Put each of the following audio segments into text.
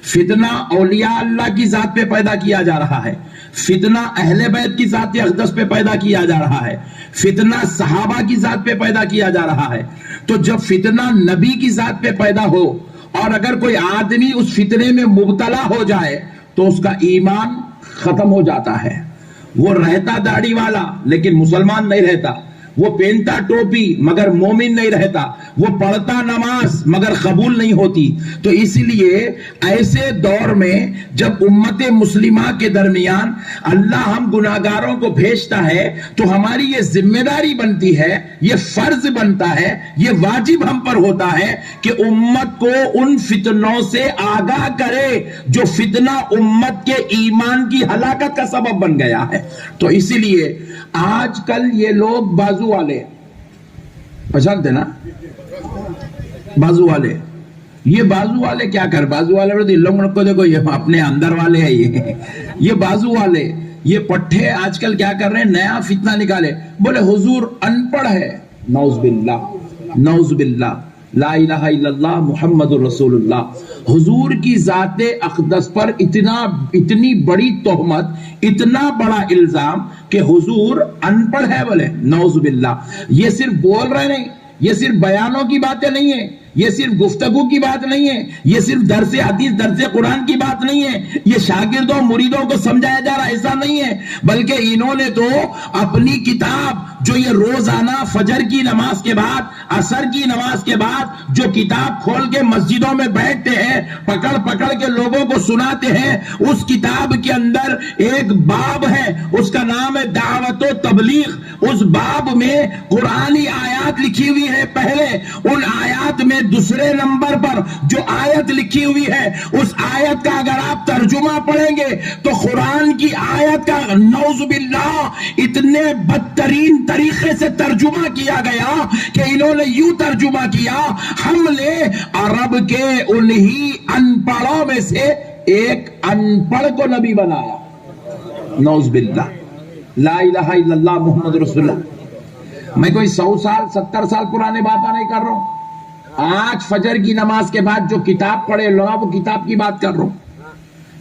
فتنہ اولیاء اللہ کی ذات پہ پیدا کیا جا رہا ہے، فتنہ اہل بیت کی ذات اقدس پہ پیدا کیا جا رہا ہے، فتنہ صحابہ کی ذات پہ پیدا کیا جا رہا ہے۔ تو جب فتنہ نبی کی ذات پہ پیدا ہو اور اگر کوئی آدمی اس فتنے میں مبتلا ہو جائے تو اس کا ایمان ختم ہو جاتا ہے۔ وہ رہتا داڑھی والا لیکن مسلمان نہیں رہتا، وہ پہنتا ٹوپی مگر مومن نہیں رہتا، وہ پڑھتا نماز مگر قبول نہیں ہوتی۔ تو اس لیے ایسے دور میں جب امت مسلمہ کے درمیان اللہ ہم گناہگاروں کو بھیجتا ہے تو ہماری یہ ذمہ داری بنتی ہے، یہ فرض بنتا ہے، یہ واجب ہم پر ہوتا ہے کہ امت کو ان فتنوں سے آگاہ کرے جو فتنہ امت کے ایمان کی ہلاکت کا سبب بن گیا ہے۔ تو اسی لیے آج کل یہ لوگ بازو والے پہچانتے نا، بازو والے، یہ بازو والے کیا کر، بازو والے لوگوں کو دیکھو یہ اپنے اندر والے ہیں، یہ بازو والے، یہ پٹھے آج کل کیا کر رہے ہیں، نیا فتنہ نکالے، بولے حضور ان پڑھ ہے، نعوذ باللہ نعوذ باللہ، لا الہ الا اللہ محمد رسول اللہ۔ حضور کی ذات اقدس پر اتنی بڑی تہمت، اتنا بڑا الزام کہ حضور ان پڑھ ہے، بولے نعوذ باللہ۔ یہ صرف بول رہے نہیں، یہ صرف بیانوں کی باتیں نہیں ہیں، یہ صرف گفتگو کی بات نہیں ہے، یہ صرف درس حدیث درس قرآن کی بات نہیں ہے، یہ شاگردوں مریدوں کو سمجھایا جا رہا ایسا نہیں ہے، بلکہ انہوں نے تو اپنی کتاب جو یہ روزانہ فجر کی نماز کے بعد عصر کی نماز کے بعد جو کتاب کھول کے مسجدوں میں بیٹھتے ہیں، پکڑ پکڑ کے لوگوں کو سناتے ہیں، اس کتاب کے اندر ایک باب ہے، اس کا نام ہے دعوت و تبلیغ۔ اس باب میں قرآنی آیات لکھی ہوئی ہے، پہلے ان آیات میں دوسرے نمبر پر جو آیت لکھی ہوئی ہے، اس آیت کا اگر آپ ترجمہ پڑھیں گے تو قرآن کی آیت کا نعوذ باللہ اتنے بدترین طریقے سے ترجمہ کیا گیا کہ انہوں نے یوں ترجمہ کیا، ہم نے عرب کے انہی ان پڑھوں میں سے ایک ان پڑھ کو نبی بنایا، نعوذ باللہ، لا الہ الا اللہ محمد رسول اللہ۔ میں کوئی 100 سال 70 سال پرانے باتیں نہیں کر رہا ہوں، آج فجر کی نماز کے بعد جو کتاب پڑھے لوگ وہ کتاب کی بات کر رہا ہوں،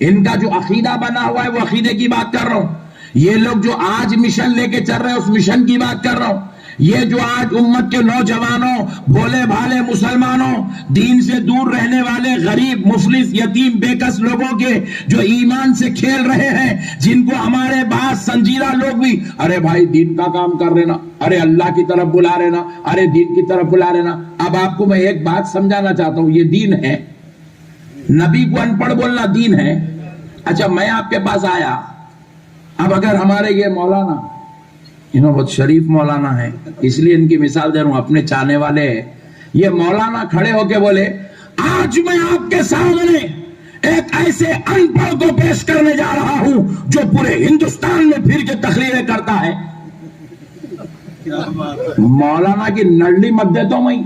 ان کا جو عقیدہ بنا ہوا ہے وہ عقیدے کی بات کر رہا ہوں، یہ لوگ جو آج مشن لے کے چل رہے ہیں اس مشن کی بات کر رہا ہوں، یہ جو آج امت کے نوجوانوں بھولے بھالے مسلمانوں دین سے دور رہنے والے غریب مفلس یتیم بے کس لوگوں کے جو ایمان سے کھیل رہے ہیں، جن کو ہمارے بعض سنجیدہ لوگ بھی ارے بھائی دین کا کام کر رہے نا، ارے اللہ کی طرف بلا رہے نا، ارے دین کی طرف بلا رہے نا۔ اب آپ کو میں ایک بات سمجھانا چاہتا ہوں، یہ دین ہے، نبی کو ان پڑھ بولنا دین ہے۔ اچھا میں آپ کے پاس آیا، اب اگر ہمارے یہ مولانا، انہوں بہت شریف مولانا ہے اس لیے ان کی مثال دے رہا ہوں، اپنے چاہنے والے ہیں، یہ مولانا کھڑے ہو کے بولے آج میں آپ کے سامنے ایک ایسے ان پڑھ کو پیش کرنے جا رہا ہوں جو پورے ہندوستان میں پھر کے تقریریں کرتا ہے، مولانا کی نڈلی مت دے تو میں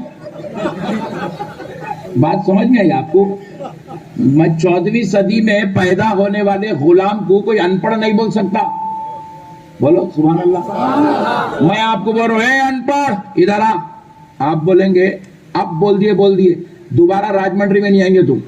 بات سمجھ میں آئی آپ کو؟ میں 14ویں صدی میں پیدا ہونے والے غلام کو کوئی ان پڑھ نہیں بول سکتا، بولو سبحان اللہ۔ میں آپ کو بول رہا ہوں اے ان پڑھ ادھر آ، آپ بولیں گے اب بول دیے دوبارہ راجمنڈری میں نہیں آئیں گے تم۔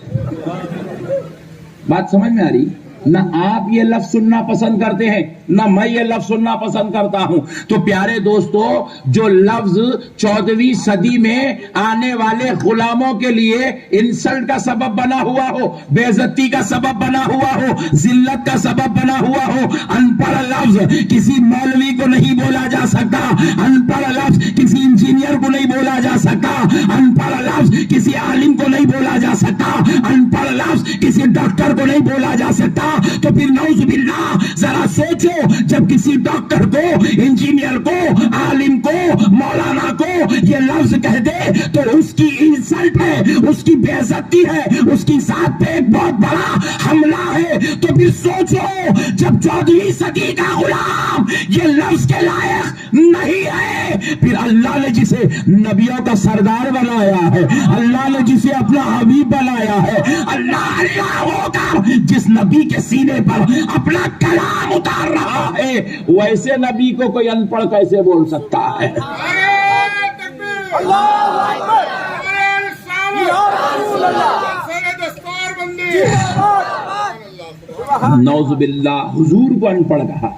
بات سمجھ میں آ رہی؟ نہ آپ یہ لفظ سننا پسند کرتے ہیں نہ میں یہ لفظ سننا پسند کرتا ہوں۔ تو پیارے دوستو، جو لفظ 14ویں صدی میں آنے والے غلاموں کے لیے انسلٹ کا سبب بنا ہوا ہو، بے عزتی کا سبب بنا ہوا ہو، ذلت کا سبب بنا ہوا ہو، ان پڑھ لفظ کسی مولوی کو نہیں بولا جا سکتا، ان پڑھ لفظ کسی انجینئر کو نہیں بولا جا سکتا، ان پڑھ لفظ کسی عالم کو نہیں بولا جا سکتا، ان پڑھ لفظ کسی ڈاکٹر کو نہیں بولا جا سکتا، تو پھر نعوذ باللہ ذرا سوچو، جب کسی ڈاکٹر کو، انجینئر کو، عالم کو، مولانا کو یہ لفظ کہہ دے تو اس کی انسلٹ ہے، اس کی بے عزتی ہے، اس کی ذات پہ ایک بہت بڑا حملہ ہے۔ تو پھر سوچو، جب 14ویں صدی کا غلام یہ لفظ کے لائق نہیں ہے، پھر اللہ نے جسے نبیوں کا سردار بنایا ہے، اللہ نے جسے اپنا حبیب بنایا ہے، اللہ ہوگا جس نبی کے سینے پر اپنا کلام اتار رہا ہے، ویسے نبی کو کوئی ان پڑھ کیسے بول سکتا ہے؟ نعوذ باللہ حضور کو ان پڑھ کہا.